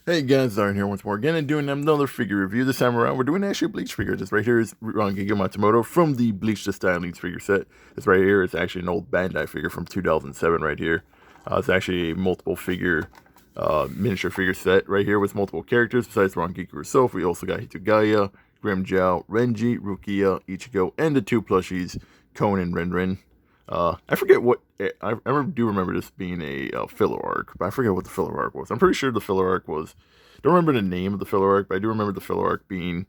Hey guys, Darren here once more again and doing another figure review. This time around, we're doing actually a Bleach figure. This right here is Rangiku Matsumoto from the Bleach the Stylings figure set. This right here is actually an old Bandai figure from 2007 right here. It's actually a multiple figure, miniature figure set right here with multiple characters. Besides Rangiku herself, we also got Hitogaya, Grimmjow, Renji, Rukia, Ichigo, and the two plushies, Kon and Rin. I forget what do remember this being a filler arc, but I forget what the filler arc was. I'm pretty sure the filler arc was. Don't remember the name of the filler arc, but I do remember the filler arc being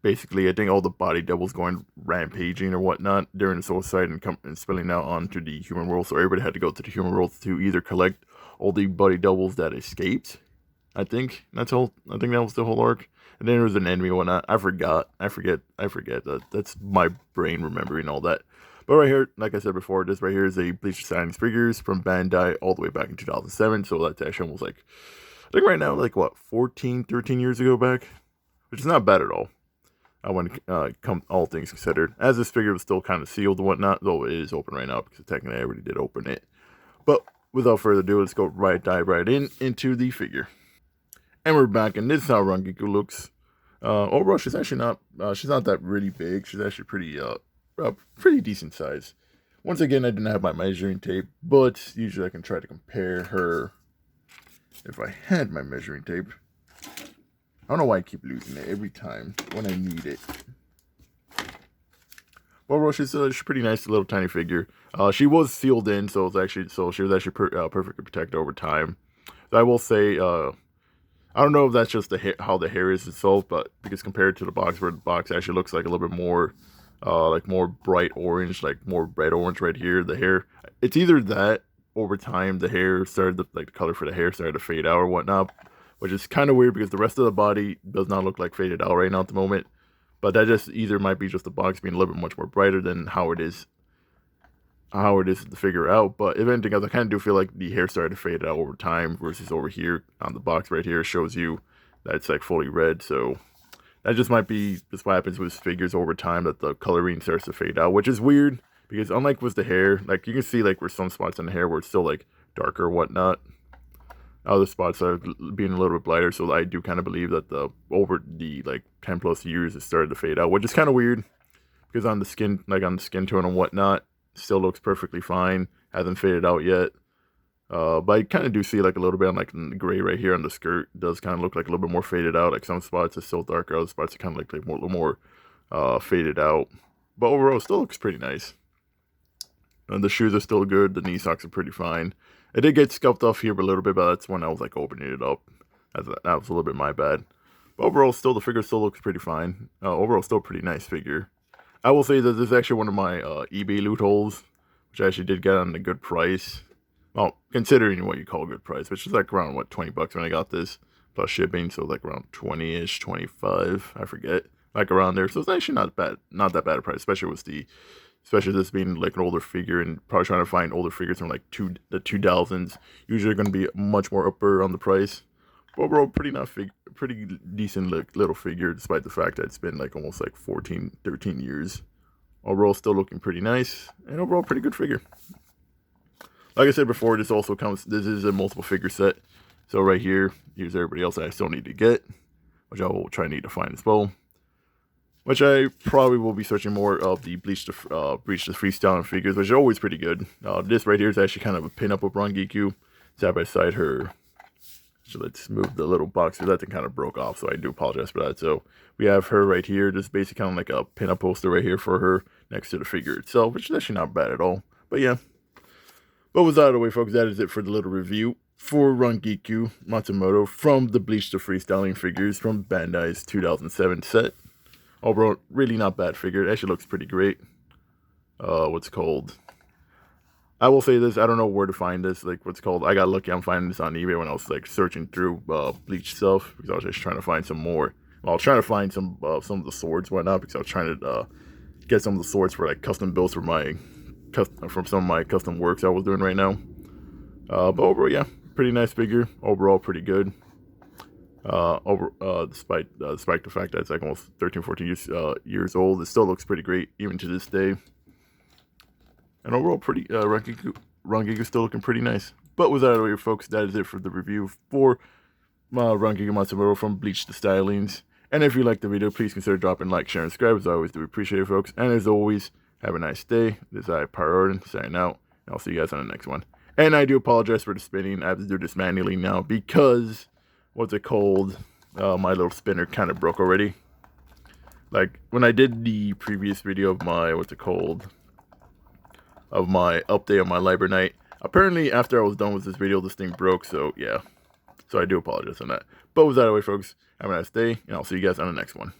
basically, I think, all the body doubles going rampaging or whatnot during the suicide and spilling out onto the human world. So everybody had to go to the human world to either collect all the body doubles that escaped. I think that's all. I think that was the whole arc. And then there was an enemy or whatnot. I forgot. I forget. That's my brain remembering all that. But right here, like I said before, this right here is a Bleach Signings figures from Bandai all the way back in 2007. So that's actually almost like, I think right now, like what, 14, 13 years ago back? Which is not bad at all. When come all things considered. As this figure was still kind of sealed and whatnot, though it is open right now because technically I already did open it. But without further ado, let's go dive right into the figure. And we're back, and this is how Rangiku looks. Overall, she's not that really big. She's actually pretty decent size. Once again, I didn't have my measuring tape, but usually I can try to compare her if I had my measuring tape. I don't know why I keep losing it every time when I need it. Overall, she's pretty nice, little tiny figure. She was sealed in, so she was actually perfectly protected over time. So I will say, I don't know if that's just how the hair is itself, but because compared to the box, where the box actually looks like a little bit more, like more bright orange, like more bright orange right here. The hair, it's either that over time the hair started to, like the color for the hair started to fade out or whatnot, which is kind of weird because the rest of the body does not look like faded out right now at the moment. But that just either might be just the box being a little bit much more brighter than how it is to figure out. But if anything else, I kind of do feel like the hair started to fade out over time versus over here on the box right here shows you that it's like fully red. So that just might be just what happens with figures over time, that the coloring starts to fade out, which is weird because unlike with the hair, like you can see like where some spots in the hair where it's still like darker or whatnot. Other spots are being a little bit lighter, so I do kind of believe that the over the like 10 plus years it started to fade out, which is kind of weird because on the skin, like on the skin tone and whatnot, still looks perfectly fine. Hasn't faded out yet. But I kind of do see like a little bit on like the gray right here on the skirt. It does kind of look like a little bit more faded out. Like some spots are still darker, other spots are kind of like more, a little more faded out. But overall, it still looks pretty nice. And the shoes are still good. The knee socks are pretty fine. It did get scuffed off here a little bit, but that's when I was like opening it up. That was a little bit my bad. But overall, still the figure still looks pretty fine. Overall, still a pretty nice figure. I will say that this is actually one of my eBay loot holes, which I actually did get on a good price. Well, considering what you call a good price, which is like around, what, 20 bucks when I got this, plus shipping, so like around 20-ish, 25, I forget, like around there. So it's actually not that bad a price, especially this being like an older figure and probably trying to find older figures from like the 2000s. Usually going to be much more upper on the price. But overall, pretty decent little figure, despite the fact that it's been like almost like 14, 13 years. Overall, still looking pretty nice, and overall, pretty good figure. Like I said before, this is a multiple figure set. So right here's everybody else that I still need to get, which I will try to find as well. Which I probably will be searching more of the Bleach the freestyling figures, which are always pretty good. This right here is actually kind of a pin-up of Rangiku, side by side her. So let's move the little box. That thing kind of broke off, so I do apologize for that. So we have her right here, just basically kind of like a pin-up poster right here for her next to the figure itself, which is actually not bad at all. But yeah. But with that out of the way, folks, that is it for the little review for Rangiku Matsumoto from the Bleach the Freestyling figures from Bandai's 2007 set. Overall, really not bad figure. It actually looks pretty great. What's called? I will say this, I don't know where to find this, like what's called, I got lucky I'm finding this on eBay when I was like searching through Bleach stuff, because I was just trying to find some more. Well, I was trying to find some of the swords and whatnot, because I was trying to get some of the swords for like custom builds from some of my custom works I was doing right now. But overall, yeah, pretty nice figure. Overall, pretty good. Despite the fact that it's like almost 13, 14 years old, it still looks pretty great even to this day. And overall, Rangiku still looking pretty nice. But with that out of the way, folks, that is it for the review for Rangiku Matsumoto from Bleach the Stylings. And if you liked the video, please consider dropping like, share, and subscribe. As I always do appreciate it, folks. And as always, have a nice day. This is Priority signing out. And I'll see you guys on the next one. And I do apologize for the spinning. I have to do this manually now because, what's it called? My little spinner kind of broke already. Like, when I did the previous video of my, what's it called? Of my update on my Liber Night. Apparently, after I was done with this video, this thing broke. So, yeah. So I do apologize on that. But with that away, folks, have a nice day. And I'll see you guys on the next one.